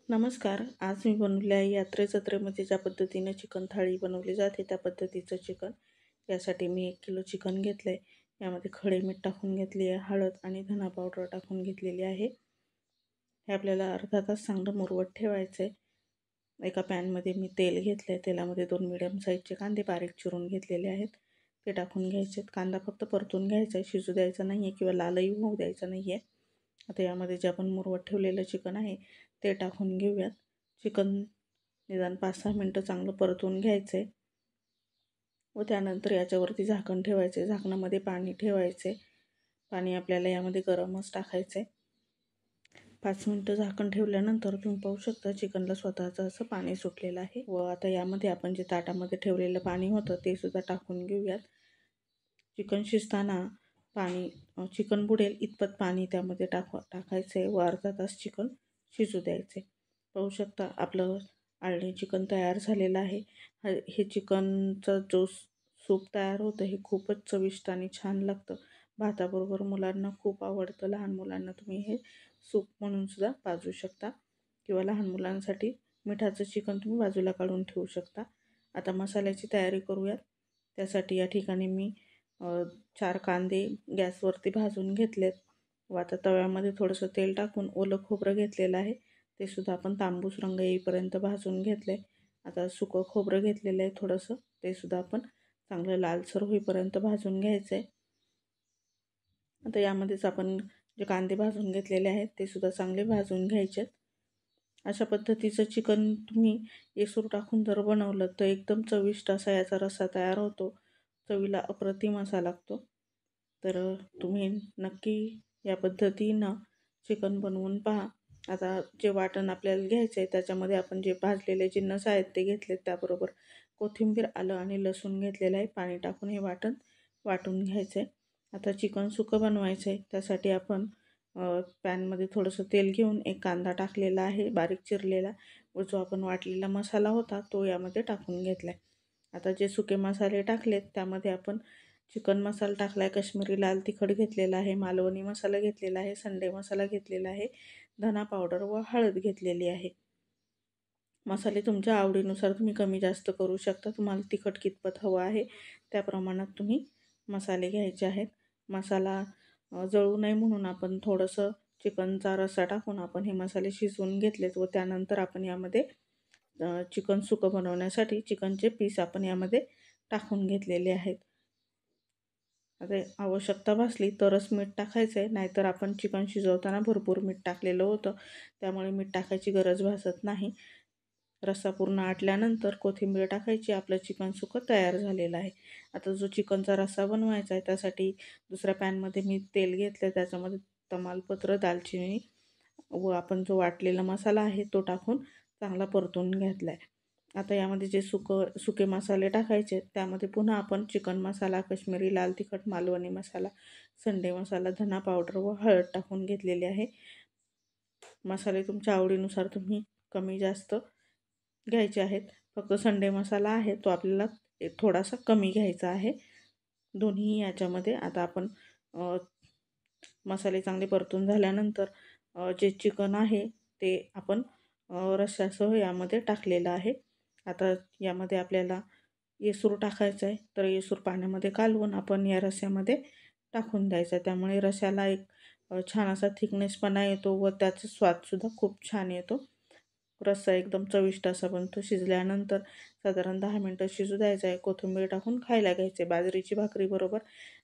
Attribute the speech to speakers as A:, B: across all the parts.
A: नमस्कार. आज मी बनवले आहे यात्रे-जत्रेमध्ये ज्या पद्धतीने चिकन थाळी बनवली जाते त्या पद्धतीचं चिकन. यासाठी मी 1 किलो चिकन घेतलं आहे. यामध्ये खडे मीठ टाकून घेतली आहे, हळद आणि धना पावडर टाकून घेतलेली आहे. हे आपल्याला अर्धा तास चांगलं मुरवत ठेवायचं आहे. एका पॅनमध्ये मी तेल घेतलं आहे. तेलामध्ये 2 मीडियम साईजचे कांदे बारीक चिरून घेतलेले आहेत. ते टाकून घ्यायचे. कांदा फक्त परतून घ्यायचा आहे, शिजू द्यायचा नाही आहे किंवा लालही होऊ द्यायचा नाही आहे. आता यामध्ये जे आपण मुरवत ठेवलेलं चिकन आहे ते टाकून घेऊयात. चिकन निदान 5-6 मिनटं चांगलं परतून घ्यायचं आहे व त्यानंतर याच्यावरती झाकण ठेवायचं आहे. झाकणामध्ये पाणी ठेवायचं आहे. पाणी आपल्याला यामध्ये गरमच टाकायचं आहे. 5 मिनटं झाकण ठेवल्यानंतर तुम्ही पाहू शकता चिकनला स्वतःचं असं पाणी सुटलेलं आहे. व आता यामध्ये आपण जे ताटामध्ये ठेवलेलं पाणी होतं ते सुद्धा टाकून घेऊयात. चिकन शिजताना चिकन बुडेल इतपत पाणी त्यामध्ये टाकायचं आहे व अर्धा तास चिकन शिजू द्यायचे. पाहू शकता आपलं आळणी चिकन तयार झालेलं आहे. हे चिकनचं जो सूप तयार होतं हे खूपच चविष्ट आणि छान लागतं. भाताबरोबर मुलांना खूप आवडतं. लहान मुलांना तुम्ही हे सूप म्हणून सुद्धा पाजू शकता किंवा लहान मुलांसाठी मिठाचं चिकन तुम्ही बाजूला काढून ठेवू शकता. आता मसाल्याची तयारी करूयात. त्यासाठी या ठिकाणी मी 4 कांदे गॅसवरती भाजून घेतलेत व आता तव्यामध्ये थोडंसं तेल टाकून ओलं खोबरं घेतलेलं आहे. ते सुद्धा आपण तांबूस रंग येईपर्यंत भाजून घेतलं आहे. आता सुकं खोबरं घेतलेलं आहे थोडंसं, ते सुद्धा आपण चांगलं लालसर होईपर्यंत भाजून घ्यायचं आहे. आता यामध्येच आपण जे कांदे भाजून घेतलेले आहेत ते सुद्धा चांगले भाजून घ्यायचे आहेत. अशा पद्धतीचं चिकन तुम्ही येसूर टाकून जर बनवलं तर एकदम चविष्ट असा याचा रस्सा तयार होतो. चवीला अप्रतिम असा लागतो. तर तुम्ही नक्की या पद्धतीनं चिकन बनवून पहा. आता जे वाटण आपल्याला घ्यायचं आहे त्याच्यामध्ये आपण जे भाजलेले जिन्नस आहेत ते घेतलेत. त्याबरोबर कोथिंबीर, आलं आणि लसूण घेतलेलं आहे. पाणी टाकून हे वाटून घ्यायचं आहे. आता चिकन सुकं बनवायचं आहे त्यासाठी आपण पॅनमध्ये थोडंसं तेल घेऊन एक कांदा टाकलेला आहे बारीक चिरलेला व जो आपण वाटलेला मसाला होता तो यामध्ये टाकून घेतला आहे. आता जे सुके मसाले टाकलेत त्यामध्ये आपण चिकन मसाला टाकला आहे, काश्मीरी लाल तिखट घेतलेला आहे, मालवणी मसाला घेतलेला आहे, संडे मसाला घेतलेला आहे, धना पावडर व हळद घेतलेली आहे. मसाले तुमच्या आवडीनुसार तुम्ही कमी जास्त करू शकता. तुम्हाला तिखट कितपत हवं आहे त्या प्रमाणात तुम्ही मसाले घ्यायचे आहेत. मसाला जळू नये म्हणून आपण थोडंसं चिकनचा रस्सा टाकून आपण हे मसाले शिजवून घेतलेत व त्यानंतर आपण यामध्ये चिकन सुकं बनवण्यासाठी चिकनचे पीस आपण यामध्ये टाकून घेतलेले आहेत. आता आवश्यकता भासली तरच मीठ टाकायचं आहे, नाहीतर आपण चिकन शिजवताना भरपूर मीठ टाकलेलं होतं त्यामुळे मीठ टाकायची गरज भासत नाही. रस्सा पूर्ण आटल्यानंतर कोथिंबीर टाकायची. आपलं चिकन सुकं तयार झालेलं आहे. आता जो चिकनचा रस्सा बनवायचा आहे त्यासाठी दुसऱ्या पॅनमध्ये मी तेल घेतलं. त्याच्यामध्ये तमालपत्र, दालचिनी व आपण जो वाटलेला मसाला आहे तो टाकून चांगला परतून घेतला आहे. आता यामध्ये जे सुके मसाले टाकायचे त्यामध्ये पुन्हा आपण चिकन मसाला, काश्मीरी लाल तिखट, मालवणी मसाला, संडे मसाला, धना पावडर व हळद टाकून घेतलेली आहे. मसाले तुमच्या आवडीनुसार तुम्ही कमी जास्त घ्यायचे आहेत. फक्त संडे मसाला आहे तो आपल्याला थोडासा कमी घ्यायचा आहे. दोन्ही याच्यामध्ये आता आपण मसाले चांगले परतून झाल्यानंतर जे चिकन आहे ते आपण रस्स्यासह यामध्ये टाकलेलं आहे. आता यामध्ये आपल्याला येसूर टाकायचं आहे तर येसूर पाण्यामध्ये कालवून आपण या रस्स्यामध्ये टाकून द्यायचा. त्यामुळे रस्स्याला एक छान असा थिकनेसपणा येतो व त्याचा स्वादसुद्धा खूप छान येतो. रस्सा एकदम चविष्ट असा बनतो. शिजल्यानंतर साधारण 10 मिनटं शिजू द्यायचा आहे. कोथिंबीर टाकून खायला घ्यायचे. बाजरीची भाकरीबरोबर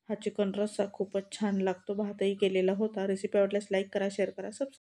A: हा चिकन रस्सा खूपच छान लागतो. भातही केलेला होता. रेसिपी आवडल्यास लाईक करा, शेअर करा, सबस्क्राईब